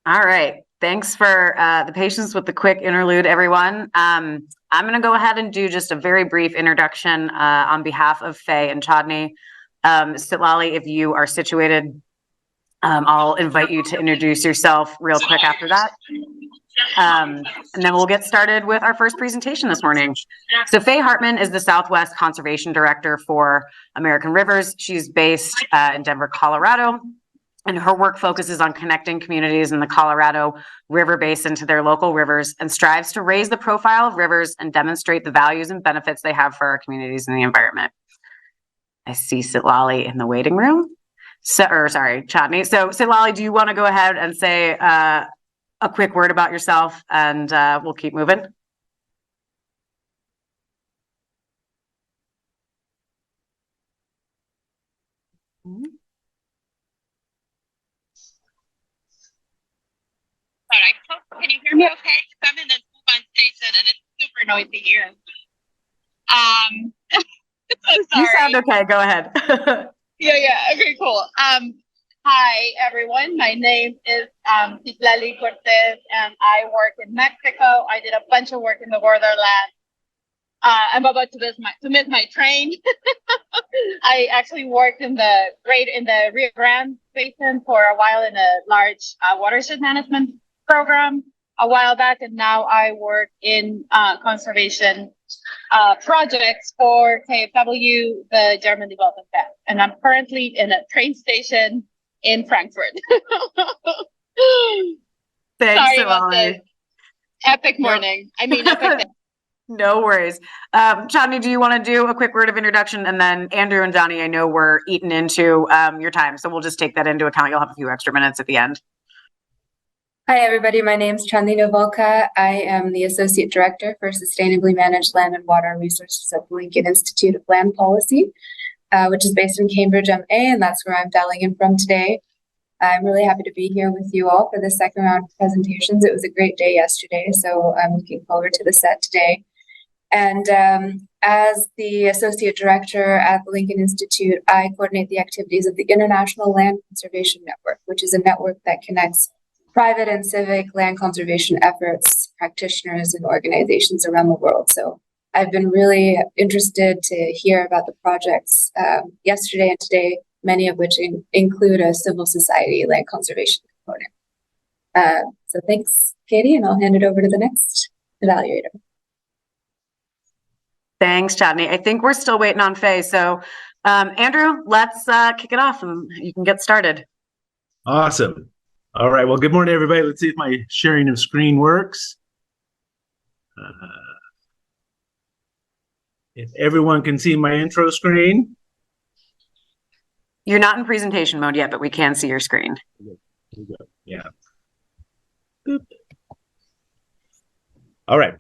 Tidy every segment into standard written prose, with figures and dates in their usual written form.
All right. Thanks for the patience with the quick interlude, everyone. I'm going to go ahead and do just a very brief introduction on behalf of Faye and Chodney. Sitlali, if you are situated, I'll invite you to introduce yourself real quick after that. And then we'll get started with our first presentation this morning. So Faye Hartman is the Southwest Conservation Director for American Rivers. She's based in Denver, Colorado. And her work focuses on connecting communities in the Colorado River Basin to their local rivers and strives to raise the profile of rivers and demonstrate the values and benefits they have for our communities and the environment. I see Sitlali in the waiting room. Chodney. So Sitlali, do you want to go ahead and say a quick word about yourself and we'll keep moving? All right, can you hear me okay? I'm in the Tucson station and it's super noisy here. So sorry. You sound okay, go ahead. Yeah, okay, cool. Hi, everyone. My name is Citlali Cortez and I work in Mexico. I did a bunch of work in the borderland. I'm about to miss my train. I actually worked in the Rio Grande Basin for a while in a large watershed management program a while back, and now I work in conservation projects for KfW, the German Development Bank, and I'm currently in a train station in Frankfurt. Thanks, Sorry about this epic morning. Epic day. No worries. Chodney, do you want to do a quick word of introduction? And then Andrew and Johnny, I know we're eating into your time, so we'll just take that into account. You'll have a few extra minutes at the end. Hi, everybody. My name is Chandni Novalka. I am the Associate Director for Sustainably Managed Land and Water Resources at the Lincoln Institute of Land Policy, which is based in Cambridge, MA, and that's where I'm dialing in from today. I'm really happy to be here with you all for the second round of presentations. It was a great day yesterday, so I'm looking forward to the set today. And as the Associate Director at the Lincoln Institute, I coordinate the activities of the International Land Conservation Network, which is a network that connects private and civic land conservation efforts, practitioners, and organizations around the world. So I've been really interested to hear about the projects yesterday and today, many of which include a civil society land conservation component. So thanks, Katie, and I'll hand it over to the next evaluator. Thanks, Chodney. I think we're still waiting on Faye. So Andrew, let's kick it off and you can get started. Awesome. All right. Well, good morning, everybody. Let's see if my sharing of screen works. If everyone can see my intro screen. You're not in presentation mode yet, but we can see your screen. Yeah. Boop. All right.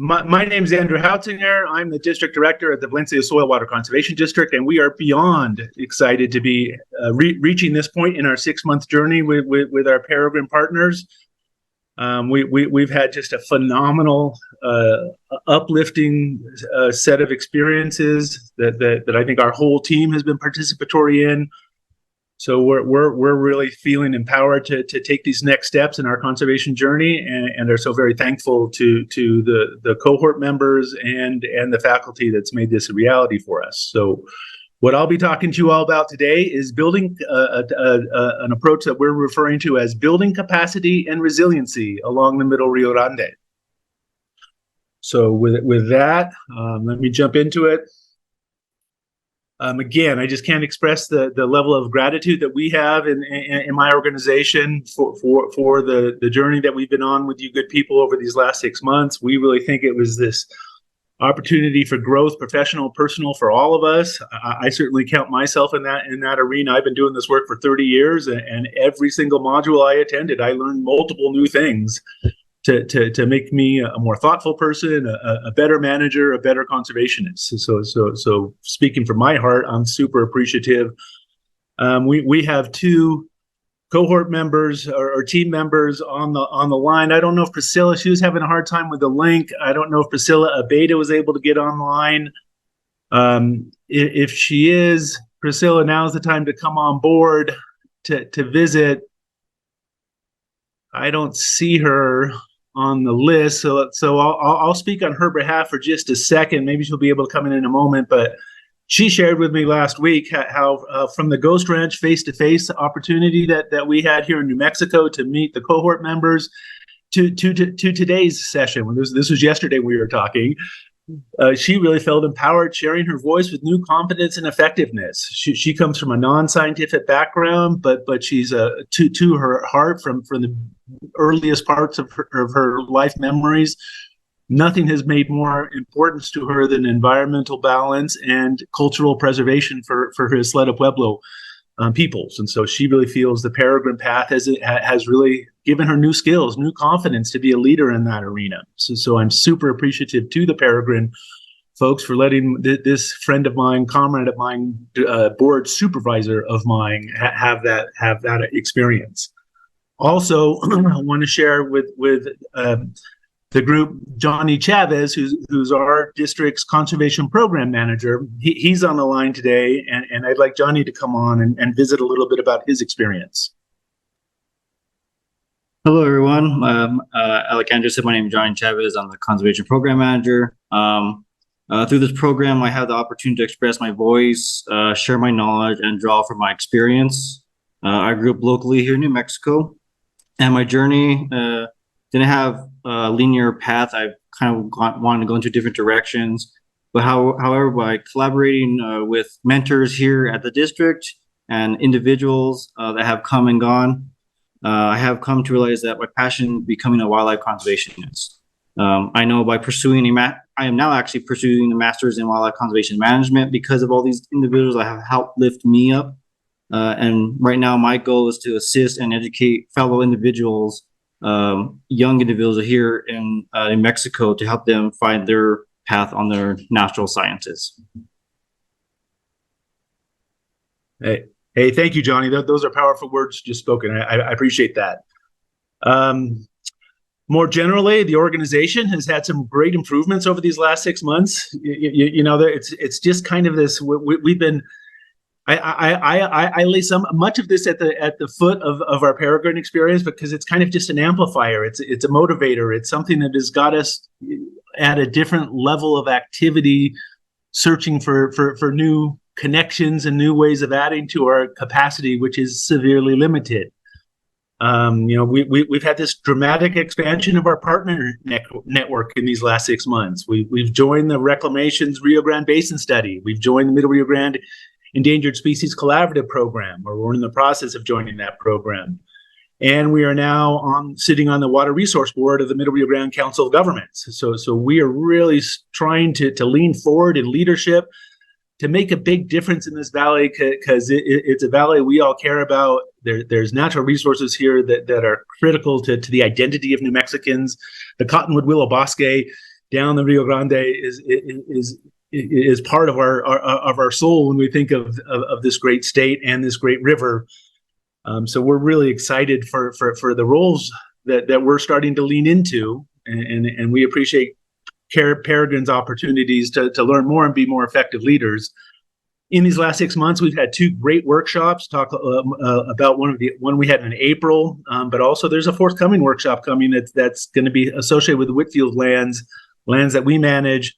My name is Andrew Houtzinger. I'm the District Director at the Valencia Soil Water Conservation District, and we are beyond excited to be reaching this point in our 6-month journey with our Peregrine partners. We've had just a phenomenal, uplifting set of experiences that I think our whole team has been participatory in. So we're really feeling empowered to take these next steps in our conservation journey, and are so very thankful to the cohort members and the faculty that's made this a reality for us. So what I'll be talking to you all about today is building an approach that we're referring to as building capacity and resiliency along the Middle Rio Grande. So with that, let me jump into it. Again, I just can't express the level of gratitude that we have in my organization for the journey that we've been on with you good people over these last 6 months. We really think it was this opportunity for growth, professional, personal, for all of us. I certainly count myself in that arena. I've been doing this work for 30 years, and every single module I attended, I learned multiple new things to make me a more thoughtful person, a better manager, a better conservationist. So speaking from my heart, I'm super appreciative. We have 2 cohort members or team members on the line. I don't know if Priscilla, she was having a hard time with the link. I don't know if Priscilla Abeda was able to get online. If she is, Priscilla, now's the time to come on board to visit. I don't see her on the list, so I'll speak on her behalf for just a second. Maybe she'll be able to come in a moment, but she shared with me last week how from the Ghost Ranch face-to-face opportunity that we had here in New Mexico to meet the cohort members to today's session. This was yesterday we were talking. She really felt empowered, sharing her voice with new confidence and effectiveness. She comes from a non-scientific background, but she's to her heart from the earliest parts of her life memories. Nothing has made more importance to her than environmental balance and cultural preservation for her Isleta Pueblo peoples. And so she really feels the Peregrine Path has really given her new skills, new confidence to be a leader in that arena. So I'm super appreciative to the Peregrine folks for letting this friend of mine, comrade of mine, board supervisor of mine have that experience. Also, I want to share with the group Johnny Chavez, who's our district's conservation program manager. He's on the line today, and I'd like Johnny to come on and visit a little bit about his experience. Hello, everyone. Like Andrew said, my name is Johnny Chavez. I'm the conservation program manager. Through this program, I have the opportunity to express my voice, share my knowledge, and draw from my experience. I grew up locally here in New Mexico, and my journey didn't have a linear path. I kind of wanted to go into different directions. But however, by collaborating with mentors here at the district and individuals that have come and gone, I have come to realize that my passion becoming a wildlife conservationist. I know by pursuing I am now actually pursuing a master's in wildlife conservation management because of all these individuals that have helped lift me up. And right now, my goal is to assist and educate fellow individuals, young individuals here in Mexico, to help them find their path on their natural sciences. Hey, thank you, Johnny. Those are powerful words just spoken. I appreciate that. More generally, the organization has had some great improvements over these last 6 months. You know, it's just kind of this. We've been. I lay much of this at the foot of our Peregrine experience because it's kind of just an amplifier. It's a motivator. It's something that has got us at a different level of activity, searching for new connections and new ways of adding to our capacity, which is severely limited. You know, we've had this dramatic expansion of our partner network in these last 6 months. We've joined the Reclamation's Rio Grande Basin Study. We've joined the Middle Rio Grande Endangered Species Collaborative Program, or we're in the process of joining that program. And we are now sitting on the Water Resource Board of the Middle Rio Grande Council of Governments. So we are really trying to lean forward in leadership to make a big difference in this valley, because it's a valley we all care about. There's natural resources here that are critical to the identity of New Mexicans. The cottonwood willow bosque down the Rio Grande is part of our soul when we think of this great state and this great river. So we're really excited for the roles that we're starting to lean into, and we appreciate Peregrine's opportunities to learn more and be more effective leaders. In these last 6 months, we've had 2 great workshops. Talk about one we had in April, but also there's a forthcoming workshop coming that's going to be associated with the Whitfield lands that we manage,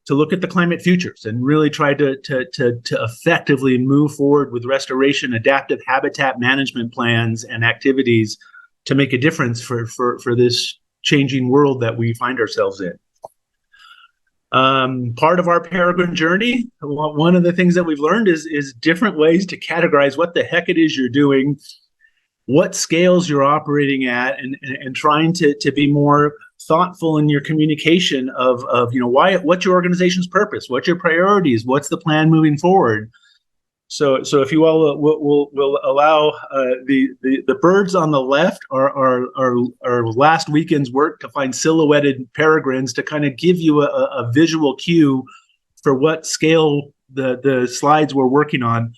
to look at the climate futures and really try to effectively move forward with restoration, adaptive habitat management plans and activities to make a difference for this changing world that we find ourselves in. Part of our Peregrine journey, one of the things that we've learned is different ways to categorize what the heck it is you're doing, what scales you're operating at, and trying to be more thoughtful in your communication of you know, what's your organization's purpose, what's your priorities, what's the plan moving forward. So if you all will allow the birds on the left are last weekend's work to find silhouetted peregrines to kind of give you a visual cue for what scale the slides we're working on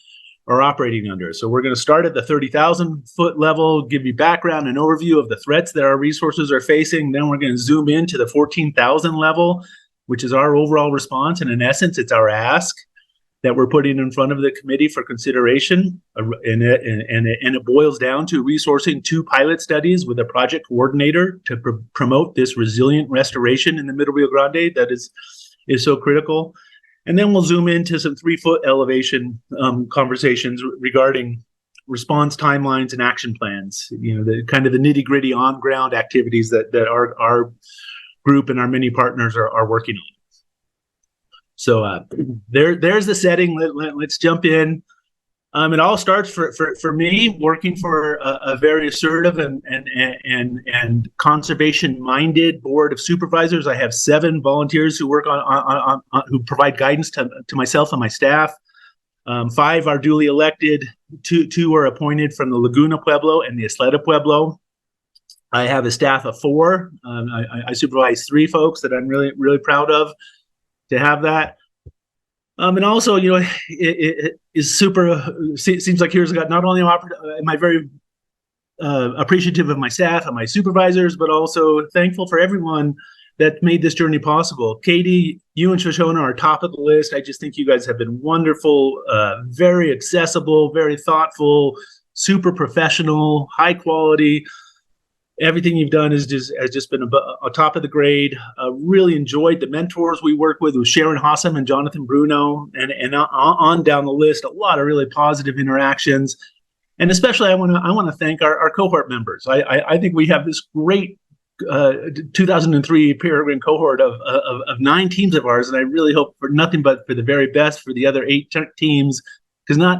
are operating under. So we're going to start at the 30,000 foot level, give you background and overview of the threats that our resources are facing. Then we're going to zoom into the 14,000 level, which is our overall response. And in essence, it's our ask. that we're putting in front of the committee for consideration, and it boils down to resourcing 2 pilot studies with a project coordinator to promote this resilient restoration in the Middle Rio Grande that is so critical. And then we'll zoom into some 3-foot elevation conversations regarding response timelines and action plans. The kind of the nitty gritty on ground activities that our group and our many partners are working on. So there's the setting. Let's jump in. It all starts for me working for a very assertive and conservation minded board of supervisors. I have 7 volunteers who work on who provide guidance to myself and my staff. 5 are duly elected. Two are appointed from the Laguna Pueblo and the Isleta Pueblo. I have a staff of 4. I supervise 3 folks that I'm really proud of to have that. And also, it is seems like here's got not only am I very appreciative of my staff and my supervisors, but also thankful for everyone that made this journey possible. Katie, you and Shoshona are top of the list. I just think you guys have been wonderful, very accessible, very thoughtful, super professional, high quality. Everything you've done has just been a top of the grade. Really enjoyed the mentors we work with Sharon Hossam and Jonathan Bruno, and on down the list. A lot of really positive interactions, and especially I want to thank our cohort members. I think we have this great 2003 Peregrine cohort of 9 teams of ours, and I really hope for nothing but for the very best for the other 8 teams, because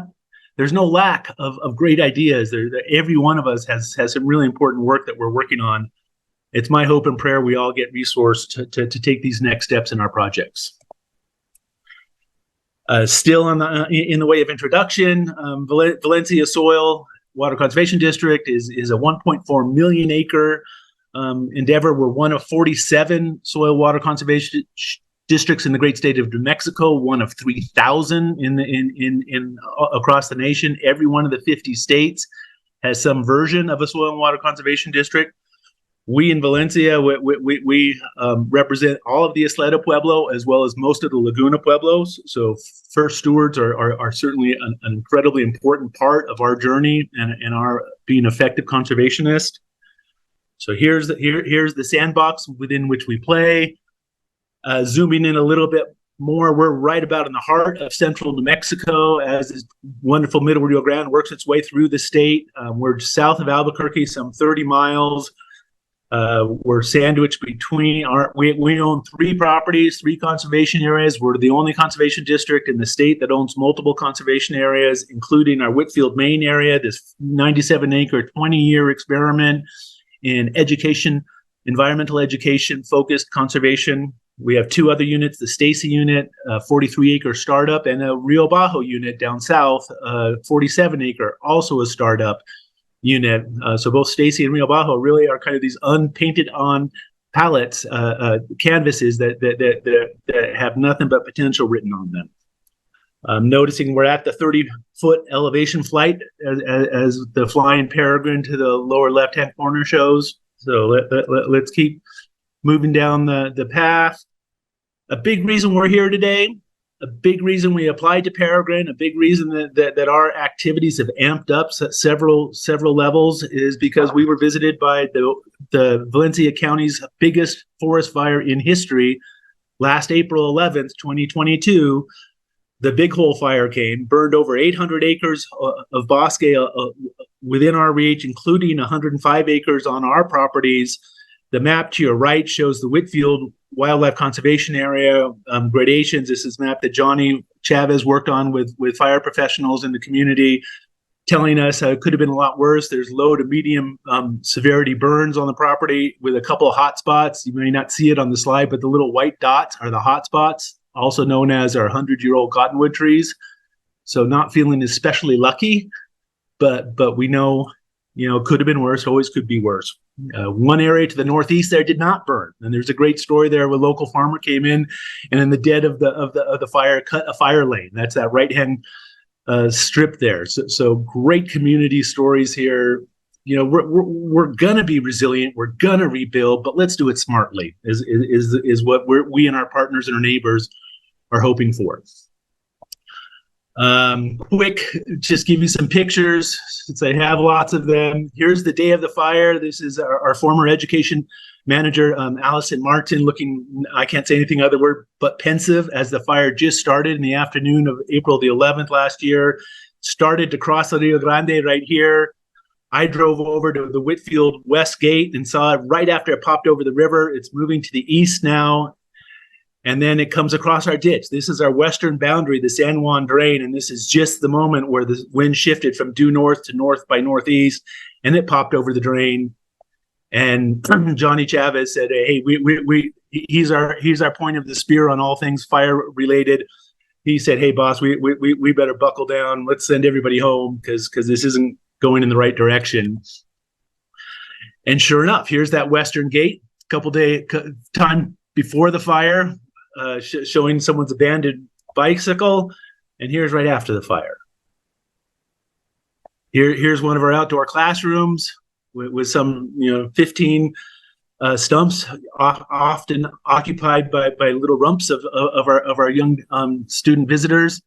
there's no lack of great ideas. Every one of us has some really important work that we're working on. It's my hope and prayer we all get resourced to take these next steps in our projects. Still in the way of introduction, Valencia Soil Water Conservation District is a 1.4 million acre endeavor. We're one of 47 soil water conservation districts in the great state of New Mexico, one of 3,000 in across the nation. Every one of the 50 states has some version of a soil and water conservation district. We in Valencia, we represent all of the Isleta Pueblo as well as most of the Laguna Pueblos. So first stewards are certainly an incredibly important part of our journey and our being effective conservationists. So here's the sandbox within which we play. Zooming in a little bit more, we're right about in the heart of central New Mexico as this wonderful Middle Rio Grande works its way through the state. We're south of Albuquerque, some 30 miles. We're sandwiched between we own 3 properties, 3 conservation areas. We're the only conservation district in the state that owns multiple conservation areas, including our Whitfield, Maine area, this 97-acre, 20-year experiment in environmental education focused conservation. We have 2 other units, the Stacy unit, 43-acre startup, and a Rio Bajo unit down south, 47-acre, also a startup unit. So both Stacy and Rio Bajo really are kind of these unpainted on palettes, canvases that have nothing but potential written on them. Noticing we're at the 30-foot elevation flight as the flying peregrine to the lower left-hand corner shows. So let's keep moving down the path. A big reason we're here today, a big reason we applied to Peregrine, a big reason that our activities have amped up several levels is because we were visited by the Valencia County's biggest forest fire in history last April 11th, 2022. The Big Hole Fire came, burned over 800 acres of bosque within our reach, including 105 acres on our properties. The map to your right shows the Whitfield Wildlife Conservation Area gradations. This is a map that Johnny Chavez worked on with fire professionals in the community, telling us it could have been a lot worse. There's low to medium severity burns on the property with a couple of hot spots. You may not see it on the slide, but the little white dots are the hot spots, also known as our 100-year-old cottonwood trees. So not feeling especially lucky, but we know, could have been worse, always could be worse. One area to the northeast there did not burn, and there's a great story there where a local farmer came in and in the dead of the fire cut a fire lane. That's that right-hand strip there. So great community stories here. We're gonna be resilient. We're gonna rebuild, but let's do it smartly. Is what we and our partners and our neighbors are hoping for. Quick, just give you some pictures since I have lots of them. Here's the day of the fire. This is our former education manager, Allison Martin, looking, I can't say anything other word but pensive, as the fire just started in the afternoon of April the 11th last year. Started to cross the Rio Grande right here. I drove over to the Whitfield West Gate and saw it right after it popped over the river. It's moving to the east now. And then it comes across our ditch. This is our western boundary, the San Juan Drain. And this is just the moment where the wind shifted from due north to north by northeast, and it popped over the drain. And Johnny Chavez said, hey, he's our point of the spear on all things fire related. He said, hey, boss, we better buckle down. Let's send everybody home because this isn't going in the right direction. And sure enough, here's that western gate, a couple time before the fire, showing someone's abandoned bicycle. And here's right after the fire. Here's one of our outdoor classrooms with some 15 stumps, often occupied by little rumps of our young student visitors.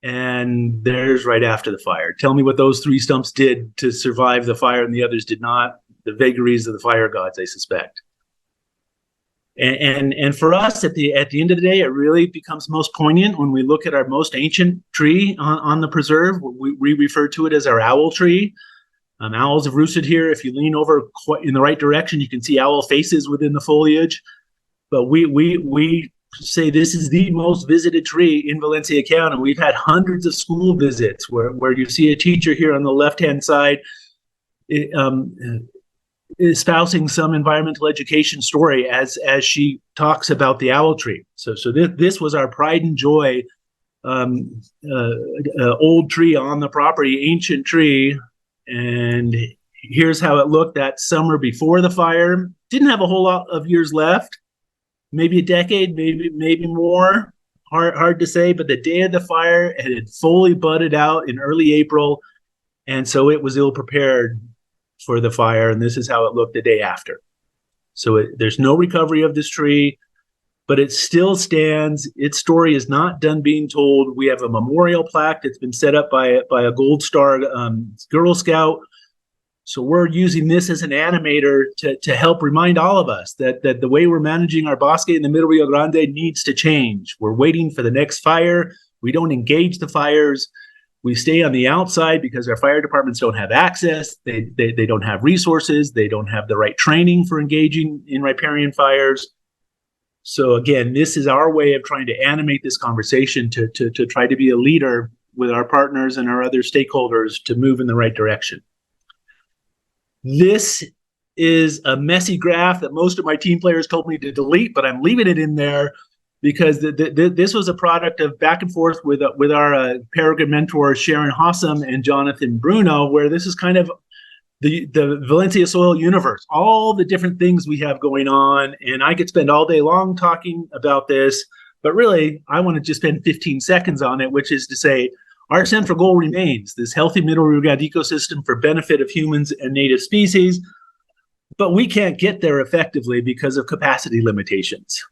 And there's right after the fire. Tell me what those 3 stumps did to survive the fire and the others did not. The vagaries of the fire gods, I suspect. And for us, at the end of the day, it really becomes most poignant when we look at our most ancient tree on the preserve. We refer to it as our owl tree. Owls have roosted here. If you lean over in the right direction, you can see owl faces within the foliage. But we say this is the most visited tree in Valencia County. We've had hundreds of school visits where you see a teacher here on the left-hand side espousing some environmental education story as she talks about the owl tree. So this was our pride and joy, old tree on the property, ancient tree. And here's how it looked that summer before the fire. Didn't have a whole lot of years left, maybe a decade, maybe more. Hard to say, but the day of the fire, it had fully budded out in early April, and so it was ill prepared for the fire. And this is how it looked the day after. So there's no recovery of this tree, but it still stands. Its story is not done being told. We have a memorial plaque that's been set up by a Gold Star Girl Scout. So we're using this as an animator to help remind all of us that the way we're managing our bosque in the Middle Rio Grande needs to change. We're waiting for the next fire. We don't engage the fires. We stay on the outside because our fire departments don't have access. They don't have resources. They don't have the right training for engaging in riparian fires. So again, this is our way of trying to animate this conversation to try to be a leader with our partners and our other stakeholders to move in the right direction. This is a messy graph that most of my team players told me to delete, but I'm leaving it in there because this was a product of back and forth with our Peregrine mentors Sharon Hossam and Jonathan Bruno, where this is kind of the Valencia soil universe, all the different things we have going on. And I could spend all day long talking about this, but really I want to just spend 15 seconds on it, which is to say our central goal remains this healthy Middle Rio Grande ecosystem for benefit of humans and native species, but we can't get there effectively because of capacity limitations.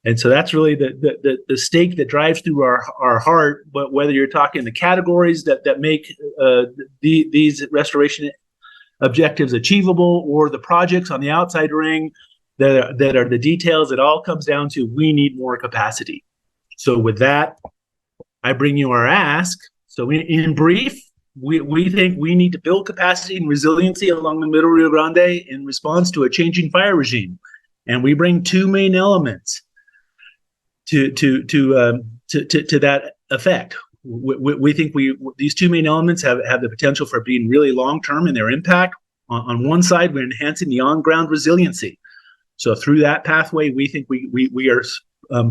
And so that's really the stake that drives through our heart. But whether you're talking the categories that make these restoration objectives achievable, or the projects on the outside ring that are the details, it all comes down to we need more capacity. So with that, I bring you our ask. So in brief, we think we need to build capacity and resiliency along the Middle Rio Grande in response to a changing fire regime, and we bring 2 main elements to that effect. We think these 2 main elements have the potential for being really long-term in their impact. On one side, we're enhancing the on-ground resiliency. So through that pathway, we think we are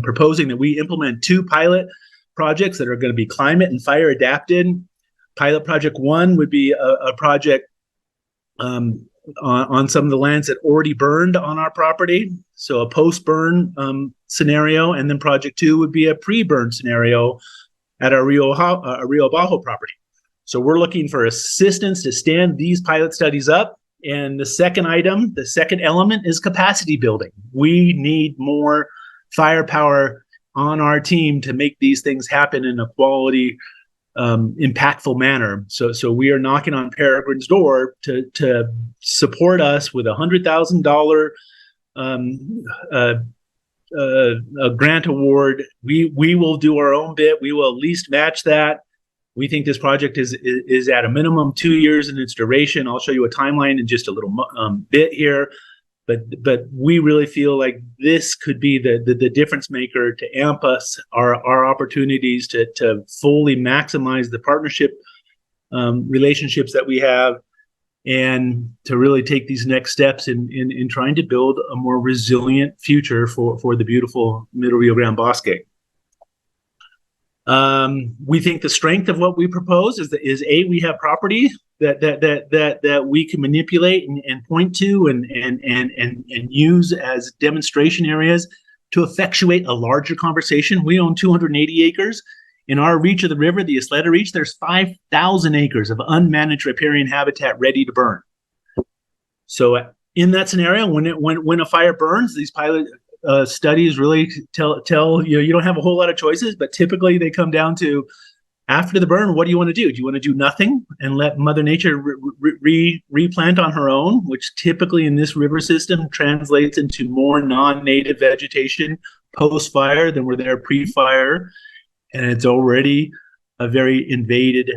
proposing that we implement 2 pilot projects that are going to be climate and fire adapted. Pilot project 1 would be a project on some of the lands that already burned on our property. So a post-burn scenario, and then project 2 would be a pre-burn scenario at our Rio Bajo property. So we're looking for assistance to stand these pilot studies up. And the second element is capacity building. We need more firepower on our team to make these things happen in a quality, impactful manner. So we are knocking on Peregrine's door to support us with $100,000 a grant award. We will do our own bit. We will at least match that. We think this project is at a minimum 2 years in its duration. I'll show you a timeline in just a little bit here. But we really feel like this could be the difference maker to amp us our opportunities to fully maximize the partnership relationships that we have, and to really take these next steps in trying to build a more resilient future for the beautiful Middle Rio Grande Bosque. We think the strength of what we propose is we have property that we can manipulate and point to and use as demonstration areas to effectuate a larger conversation. We own 280 acres. In our reach of the river, the Isleta Reach, there's 5,000 acres of unmanaged riparian habitat ready to burn. So in that scenario, when a fire burns, these pilot studies really tell you don't have a whole lot of choices, but typically they come down to, after the burn, what do you want to do? Do you want to do nothing and let Mother Nature replant on her own, which typically in this river system translates into more non-native vegetation post-fire than were there pre-fire, and it's already a very invaded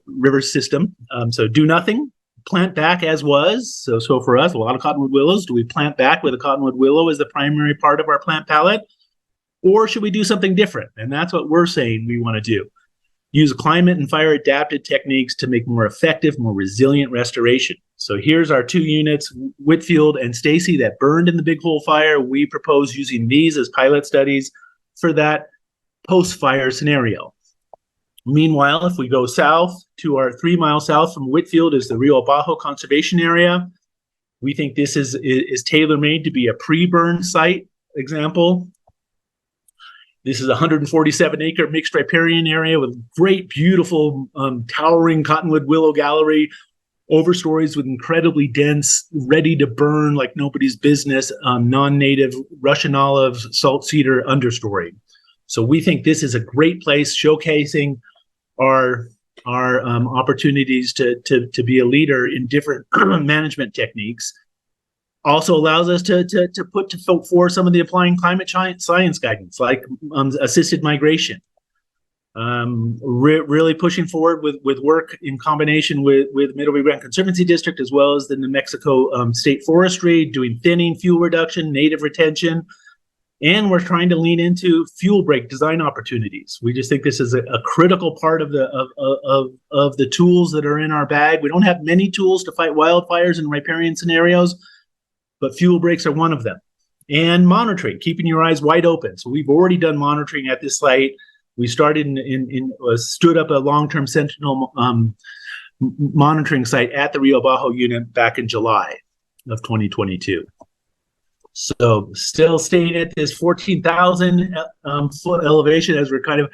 river system. So do nothing, plant back as was. So for us, a lot of cottonwood willows. Do we plant back with a cottonwood willow as the primary part of our plant palette? Or should we do something different? And that's what we're saying we want to do. Use climate and fire adapted techniques to make more effective, more resilient restoration. So here's our 2 units, Whitfield and Stacy, that burned in the Big Hole Fire. We propose using these as pilot studies for that post-fire scenario. Meanwhile, if we go south to our 3 miles south from Whitfield is the Rio Bajo Conservation Area. We think this is tailor-made to be a pre-burn site example. This is a 147-acre mixed riparian area with great, beautiful, towering cottonwood willow gallery, overstories with incredibly dense, ready to burn like nobody's business, non-native Russian olive, salt cedar understory. So we think this is a great place showcasing our opportunities to be a leader in different management techniques. Also allows us to put to for some of the applying climate science guidance, like assisted migration. Really pushing forward with work in combination with Middle Rio Grande Conservancy District, as well as the New Mexico State Forestry, doing thinning, fuel reduction, native retention. And we're trying to lean into fuel break design opportunities. We just think this is a critical part of the tools that are in our bag. We don't have many tools to fight wildfires in riparian scenarios, but fuel breaks are one of them. And monitoring, keeping your eyes wide open. So we've already done monitoring at this site. We started stood up a long-term sentinel monitoring site at the Rio Bajo unit back in July of 2022. So still staying at this 14,000 foot elevation as we're kind of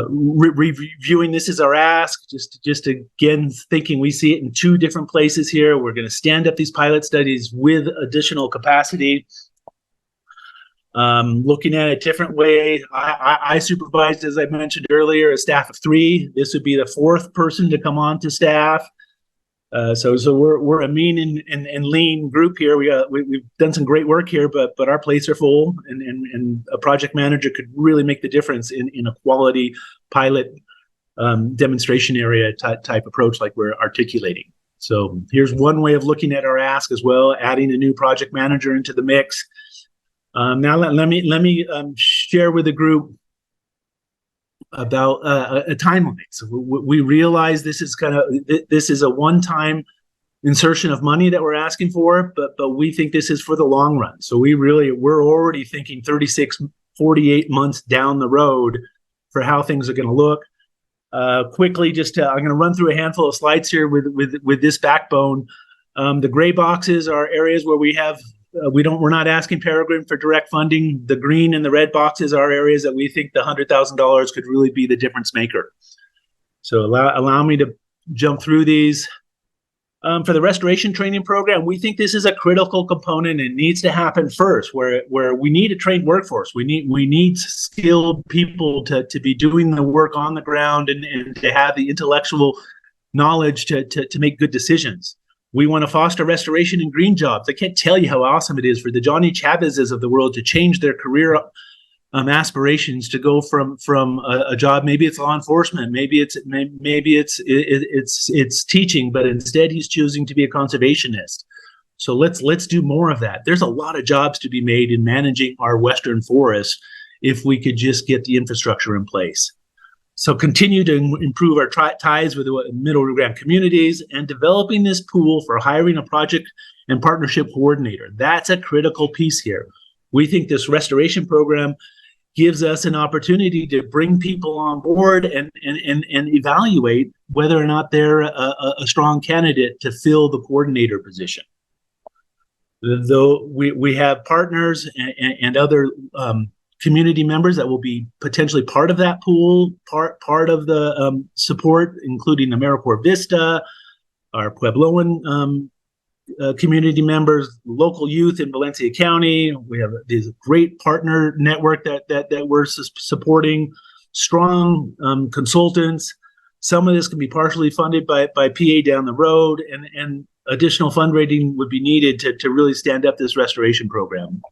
reviewing this as our ask, just again thinking we see it in 2 different places here. We're going to stand up these pilot studies with additional capacity. Looking at a different way, I supervised, as I mentioned earlier, a staff of 3. This would be the 4th person to come on to staff. So we're a mean and lean group here. We've done some great work here, but our plates are full, and a project manager could really make the difference in a quality pilot demonstration area type approach like we're articulating. So here's one way of looking at our ask as well, adding a new project manager into the mix. Now let me share with the group about a timeline. So we realize this is a one-time insertion of money that we're asking for, but we think this is for the long run. So we're already thinking 36, 48 months down the road for how things are going to look. Quickly, I'm going to run through a handful of slides here with this backbone. The gray boxes are areas where we're not asking Peregrine for direct funding. The green and the red boxes are areas that we think the $100,000 could really be the difference maker. So allow me to jump through these. For the restoration training program, we think this is a critical component and needs to happen first, where we need a trained workforce. We need skilled people to be doing the work on the ground and to have the intellectual knowledge to make good decisions. We want to foster restoration and green jobs. I can't tell you how awesome it is for the Johnny Chavezes of the world to change their career aspirations to go from a job. Maybe it's law enforcement, maybe it's teaching, but instead he's choosing to be a conservationist. So let's do more of that. There's a lot of jobs to be made in managing our western forests if we could just get the infrastructure in place. So continue to improve our ties with the Middle Rio Grande communities and developing this pool for hiring a project and partnership coordinator. That's a critical piece here. We think this restoration program gives us an opportunity to bring people on board and evaluate whether or not they're a strong candidate to fill the coordinator position. Though we have partners and other community members that will be potentially part of that pool, part of the support, including AmeriCorps Vista, our Puebloan community members, local youth in Valencia County. We have this great partner network that we're supporting, strong consultants. Some of this can be partially funded by PA down the road, and additional fundraising would be needed to really stand up this restoration program.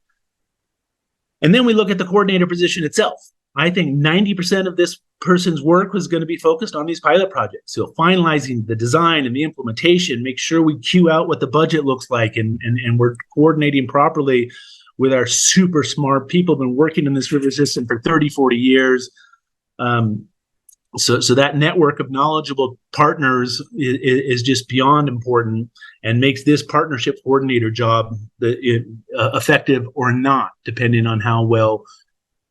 And then we look at the coordinator position itself. I think 90% of this person's work was going to be focused on these pilot projects. So finalizing the design and the implementation, make sure we queue out what the budget looks like, and we're coordinating properly with our super smart people who've been working in this river system for 30, 40 years. So that network of knowledgeable partners is just beyond important and makes this partnership coordinator job effective or not, depending on how well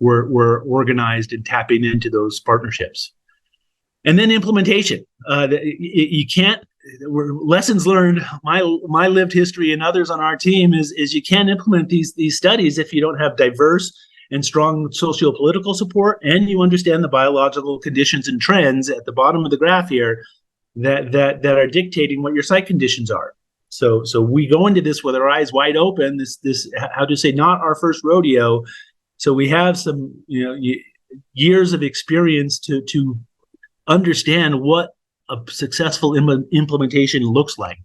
we're organized and tapping into those partnerships. And then implementation. You can't. Lessons learned. My lived history and others on our team is you can't implement these studies if you don't have diverse and strong socio-political support, and you understand the biological conditions and trends at the bottom of the graph here that are dictating what your site conditions are. So we go into this with our eyes wide open. This how to say, not our first rodeo. So we have some years of experience to understand what a successful implementation looks like.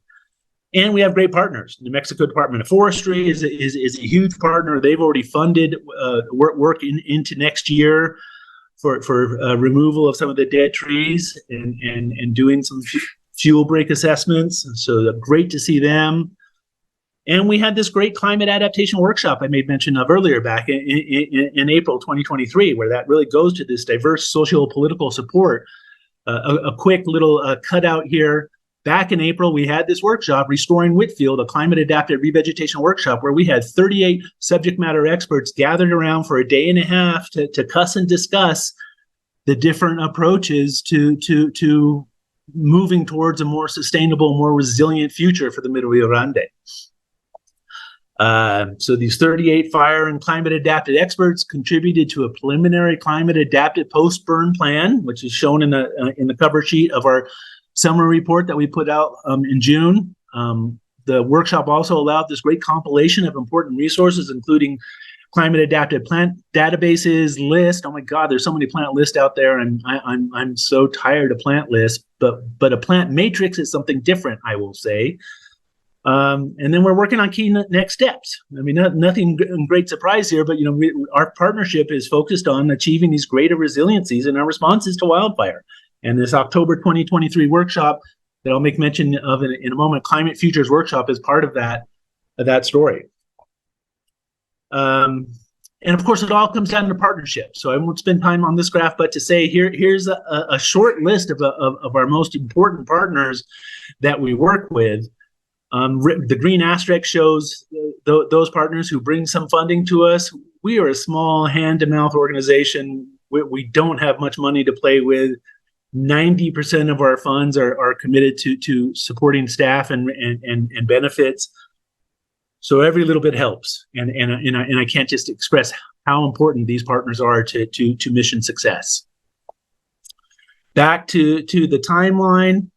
And we have great partners. New Mexico Department of Forestry is a huge partner. They've already funded work into next year for removal of some of the dead trees and doing some fuel break assessments. So great to see them. And we had this great climate adaptation workshop I made mention of earlier back in April 2023, where that really goes to this diverse social political support. A quick little cutout here. Back in April, we had this workshop, Restoring Whitfield, a climate-adapted revegetation workshop, where we had 38 subject matter experts gathered around for a day and a half to cuss and discuss the different approaches to moving towards a more sustainable, more resilient future for the Middle Rio Grande. So these 38 fire and climate-adapted experts contributed to a preliminary climate-adapted post-burn plan, which is shown in the cover sheet of our summer report that we put out in June. The workshop also allowed this great compilation of important resources, including climate-adapted plant databases, list. Oh my God, there's so many plant lists out there, and I'm so tired of plant lists. But a plant matrix is something different, I will say. And then we're working on key next steps. I mean, nothing great surprise here, but our partnership is focused on achieving these greater resiliencies in our responses to wildfire. And this October 2023 workshop that I'll make mention of in a moment, Climate Futures Workshop, is part of that story. And of course, it all comes down to partnership. So I won't spend time on this graph, but to say here's a short list of our most important partners that we work with. The green asterisk shows those partners who bring some funding to us. We are a small hand-to-mouth organization. We don't have much money to play with. 90% of our funds are committed to supporting staff and benefits. So every little bit helps, and I can't just express how important these partners are to mission success. Back to the timeline.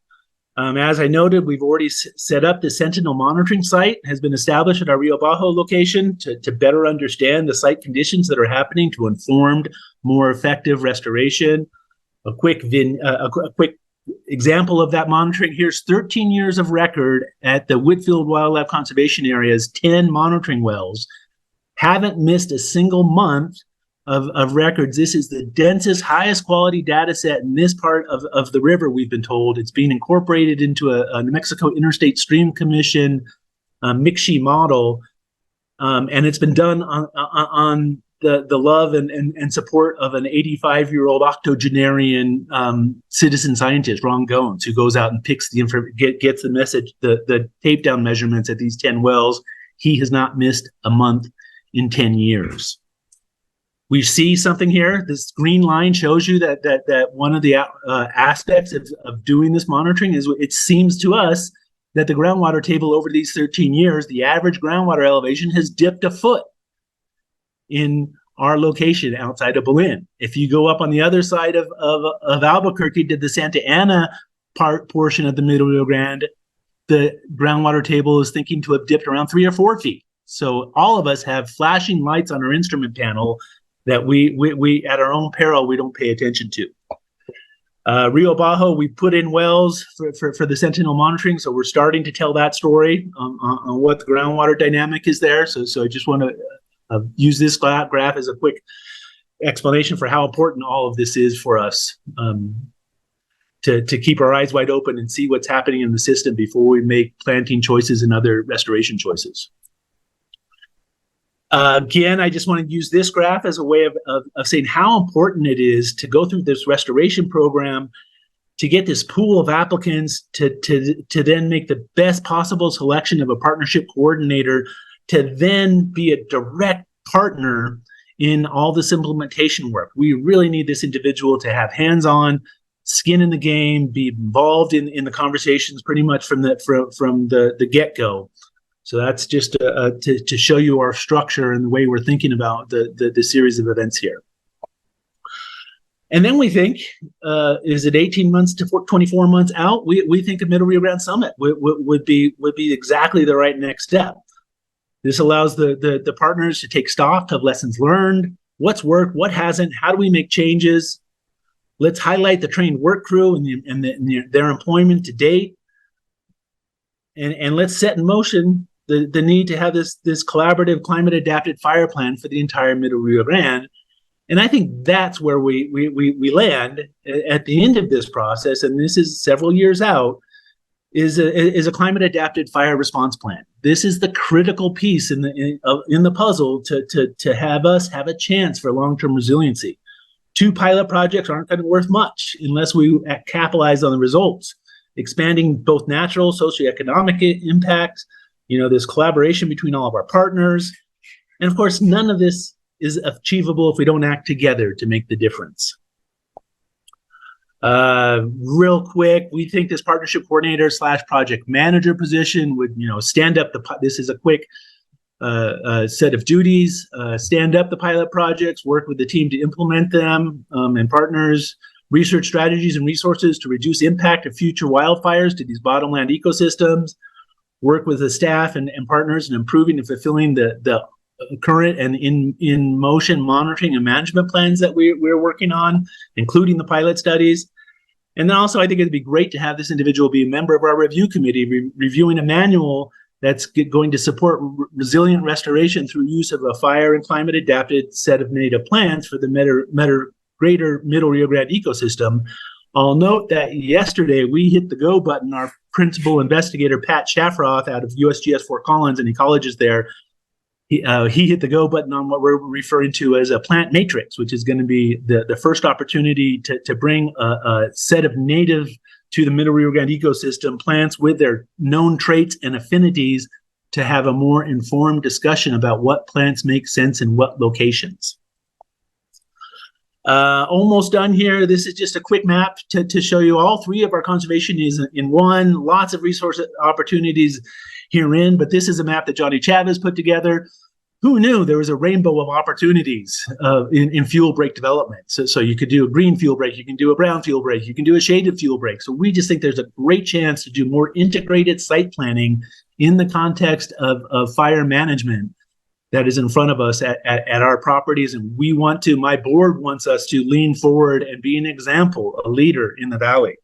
As I noted, we've already set up the Sentinel monitoring site, has been established at our Rio Bajo location to better understand the site conditions that are happening to inform more effective restoration. A quick example of that monitoring, here's 13 years of record at the Whitfield Wildlife Conservation Area's 10 monitoring wells. Haven't missed a single month of records. This is the densest, highest quality data set in this part of the river, we've been told. It's being incorporated into a New Mexico Interstate Stream Commission MICSHE model, and it's been done on the love and support of an 85-year-old octogenarian citizen scientist, Ron Goins, who goes out and picks gets the message, the tape down measurements at these 10 wells. He has not missed a month in 10 years. We see something here. This green line shows you that one of the aspects of doing this monitoring is it seems to us that the groundwater table over these 13 years, the average groundwater elevation has dipped a foot in our location outside of Belen. If you go up on the other side of Albuquerque to the Santa Ana portion of the Middle Rio Grande, the groundwater table is thinking to have dipped around 3 or 4 feet. So all of us have flashing lights on our instrument panel that we at our own peril, we don't pay attention to. Rio Bajo, we put in wells for the Sentinel monitoring, so we're starting to tell that story on what the groundwater dynamic is there. So I just want to use this graph as a quick explanation for how important all of this is for us, to keep our eyes wide open and see what's happening in the system before we make planting choices and other restoration choices. Again, I just want to use this graph as a way of saying how important it is to go through this restoration program, to get this pool of applicants, to then make the best possible selection of a partnership coordinator, to then be a direct partner in all this implementation work. We really need this individual to have hands-on, skin in the game, be involved in the conversations pretty much from the get-go. So that's just to show you our structure and the way we're thinking about the series of events here. And then we think, is it 18 months to 24 months out? We think a Middle Rio Grande Summit would be exactly the right next step. This allows the partners to take stock of lessons learned, what's worked, what hasn't, how do we make changes? Let's highlight the trained work crew and their employment to date. And let's set in motion the need to have this collaborative climate adapted fire plan for the entire Middle Rio Grande. And I think that's where we land at the end of this process, and this is several years out, is a climate adapted fire response plan. This is the critical piece in the puzzle to have us have a chance for long-term resiliency. 2 pilot projects aren't going to be worth much unless we capitalize on the results, expanding both natural, socioeconomic impacts, this collaboration between all of our partners. And of course, none of this is achievable if we don't act together to make the difference. Real quick, we think this partnership coordinator / project manager position would, stand up this is a quick set of duties, stand up the pilot projects, work with the team to implement them, and partners, research strategies and resources to reduce impact of future wildfires to these bottomland ecosystems, work with the staff and partners in improving and fulfilling the current and in motion monitoring and management plans that we're working on, including the pilot studies. And then also, I think it'd be great to have this individual be a member of our review committee, reviewing a manual that's going to support resilient restoration through use of a fire and climate adapted set of native plants for the greater Middle Rio Grande ecosystem. I'll note that yesterday we hit the go button. Our principal investigator, Pat Shafroth, out of USGS Fort Collins and ecologist there, he hit the go button on what we're referring to as a plant matrix, which is going to be the first opportunity to bring a set of native to the Middle Rio Grande ecosystem plants with their known traits and affinities to have a more informed discussion about what plants make sense in what locations. Almost done here. This is just a quick map to show you all 3 of our conservation is in one. Lots of resource opportunities herein, but this is a map that Johnny Chavez put together. who knew there was a rainbow of opportunities in fuel break development? So you could do a green fuel break, you can do a brown fuel break, you can do a shaded fuel break. So we just think there's a great chance to do more integrated site planning in the context of fire management that is in front of us at our properties. And my board wants us to lean forward and be an example, a leader in the Valley.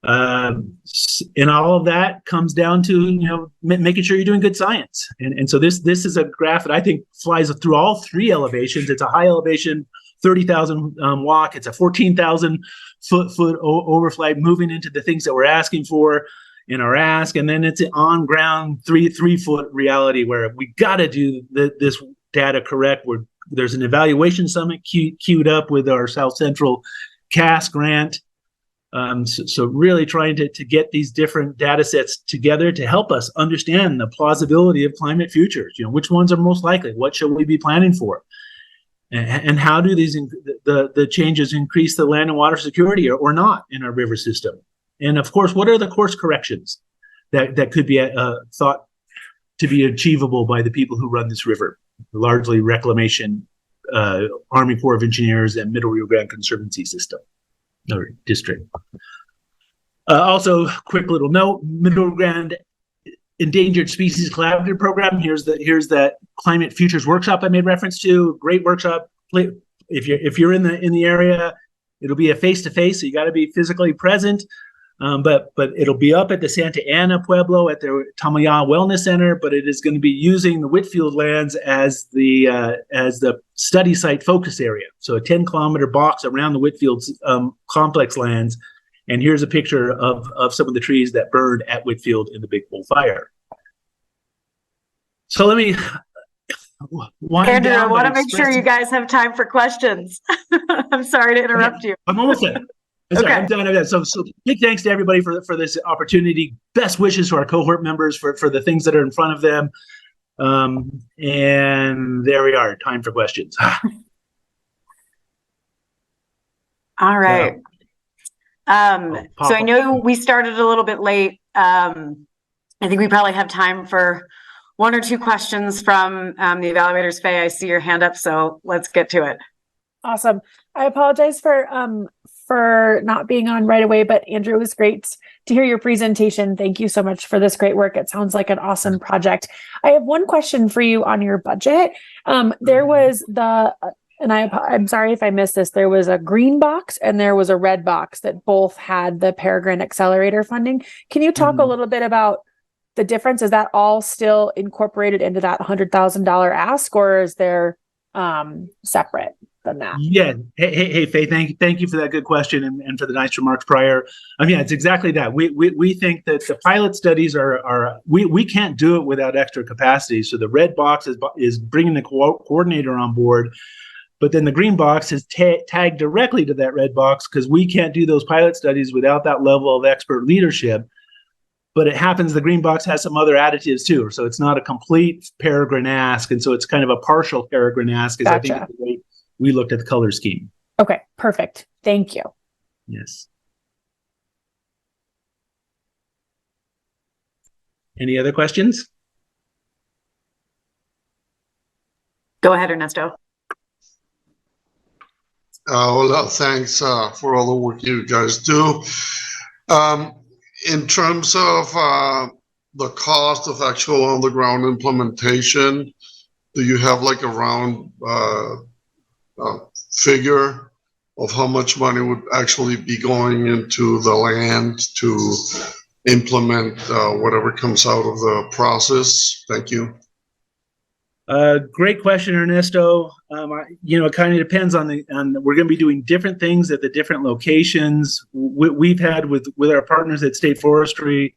And all of that comes down to, making sure you're doing good science. And so this is a graph that I think flies through all three elevations. It's a high elevation, 30,000 walk. It's a 14,000 foot overflight, moving into the things that we're asking for in our ask. And then it's an on ground 3 foot reality where we got to do this data correct. There's an evaluation summit queued up with our South Central CAS grant. So really trying to get these different data sets together to help us understand the plausibility of climate futures. Which ones are most likely? What should we be planning for? And how do the changes increase the land and water security or not in our river system? And of course, what are the course corrections that could be thought to be achievable by the people who run this river, largely reclamation, Army Corps of Engineers, and Middle Rio Grande Conservancy System or district. Also, quick little note: Middle Rio Grande Endangered Species Collaborative Program. Here's that Climate Futures workshop I made reference to. Great workshop. If you're in the area, it'll be a face-to-face, so you got to be physically present. But it'll be up at the Santa Ana Pueblo at the Tamaya Wellness Center. But it is going to be using the Whitfield lands as the study site focus area. So a 10-kilometer box around the Whitfield complex lands. And here's a picture of some of the trees that burned at Whitfield in the Big Bull Fire. So let me Andrew, I want to make sure you guys have time for questions. I'm sorry to interrupt you. I'm almost done. Okay. I'm done. So big thanks to everybody for this opportunity. Best wishes to our cohort members for the things that are in front of them. And there we are. Time for questions. All right. So I know we started a little bit late. I think we probably have time for one or two questions from the evaluators. Faye, I see your hand up, so let's get to it. Awesome. I apologize for not being on right away, but Andrew, it was great to hear your presentation. Thank you so much for this great work. It sounds like an awesome project. I have one question for you on your budget. There was I'm sorry if I missed this, there was a green box and there was a red box that both had the Peregrine Accelerator funding. Can you talk a little bit about the difference? Is that all still incorporated into that $100,000 ask, or is there separate than that? Yeah. Hey, Faye, thank you for that good question and for the nice remarks prior. Yeah, it's exactly that. We think that the pilot studies we can't do it without extra capacity. So the red box is bringing the coordinator on board, but then the green box is tagged directly to that red box because we can't do those pilot studies without that level of expert leadership. But it happens the green box has some other additives too. So it's not a complete Peregrine ask. And so it's kind of a partial Peregrine ask is I think the way we looked at the color scheme. Okay, perfect. Thank you. Yes. Any other questions? Go ahead, Ernesto. Well, thanks for all the work you guys do. In terms of the cost of actual on-the-ground implementation, do you have like a round figure of how much money would actually be going into the land to implement whatever comes out of the process? Thank you. Great question, Ernesto. It kind of depends on we're going to be doing different things at the different locations. We've had with our partners at State Forestry,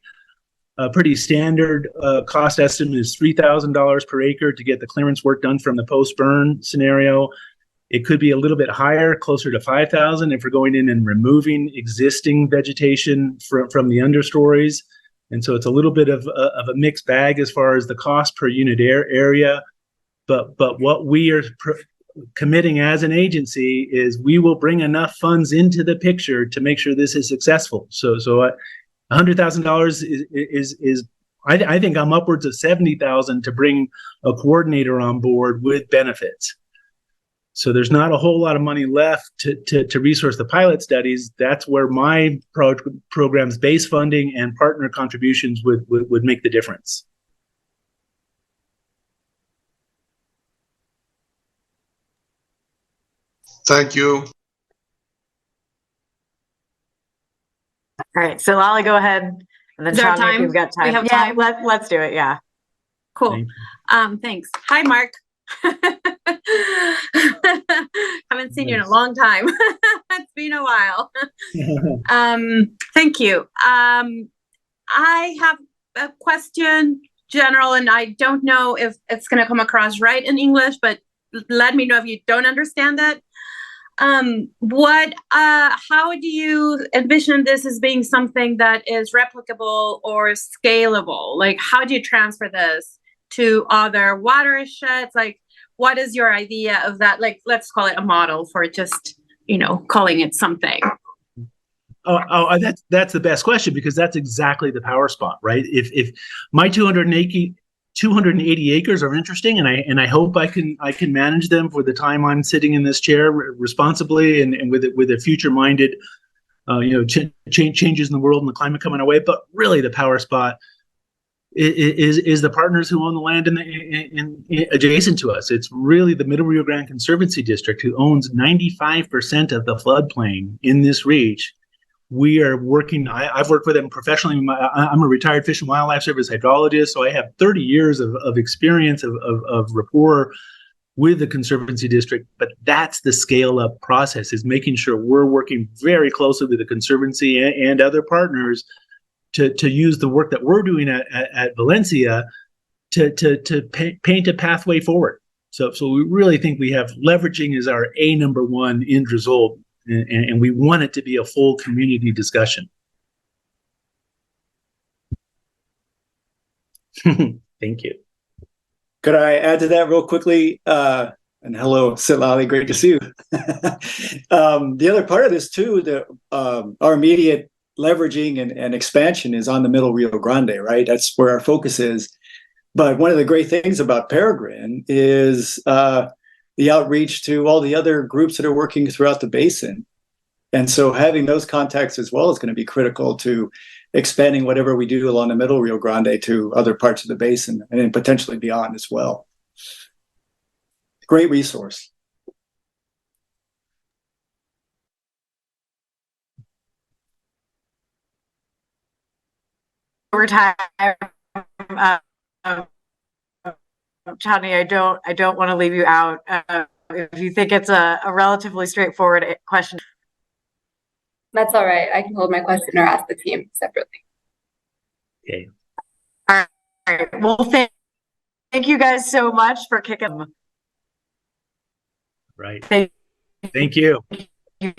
a pretty standard cost estimate is $3,000 per acre to get the clearance work done from the post-burn scenario. It could be a little bit higher, closer to $5,000 if we're going in and removing existing vegetation from the understories. And so it's a little bit of a mixed bag as far as the cost per unit area. But what we are committing as an agency is we will bring enough funds into the picture to make sure this is successful. So $100,000 is I think I'm upwards of 70,000 to bring a coordinator on board with benefits. So there's not a whole lot of money left to resource the pilot studies. That's where my program's base funding and partner contributions would make the difference. Thank you. All right, so Lolly, go ahead. And then Is there Shawnee, if time? we've got time. We have Yeah, time? let's do it. Yeah. Cool. Thanks. Hi, Mark. Haven't seen you in a long time. It's been a while. Thank you. I have a question, general, and I don't know if it's going to come across right in English, but let me know if you don't understand it. How do you envision this as being something that is replicable or scalable? Like, how do you transfer this to other watersheds? Like, what is your idea of that? Like, let's call it a model for just, calling it something. That's the best question, because that's exactly the power spot, right? If my 280 acres are interesting, and I hope I can manage them for the time I'm sitting in this chair responsibly and with a future minded, changes in the world and the climate coming our way. But really, the power spot is the partners who own the land in adjacent to us. It's really the Middle Rio Grande Conservancy District, who owns 95% of the floodplain in this reach. We are working, I've worked with them professionally. I'm a retired Fish and Wildlife Service hydrologist, so I have 30 years of experience of rapport with the Conservancy District. But that's the scale up process, is making sure we're working very closely with the Conservancy and other partners to use the work that we're doing at Valencia to paint a pathway forward. So we really think we have leveraging as our #1 end result. And we want it to be a full community discussion. Thank you. Could I add to that real quickly? And hello, Sitlali, great to see you. The other part of this too, our immediate leveraging and expansion is on the Middle Rio Grande, right? That's where our focus is. But one of the great things about Peregrine is the outreach to all the other groups that are working throughout the basin. And so having those contacts as well is going to be critical to expanding whatever we do along the Middle Rio Grande to other parts of the basin and then potentially beyond as well. Great resource. Over time, Chani, I don't want to leave you out. If you think it's a relatively straightforward question. That's all right. I can hold my question or ask the team separately. Okay. All right. Well, thank you guys so much for kicking. Right. Thank you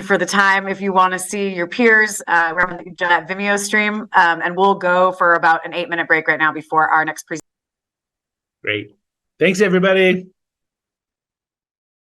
for the time. If you want to see your peers, we're on the Vimeo stream, and we'll go for about an 8-minute break right now before our next presentation. Great. Thanks, everybody.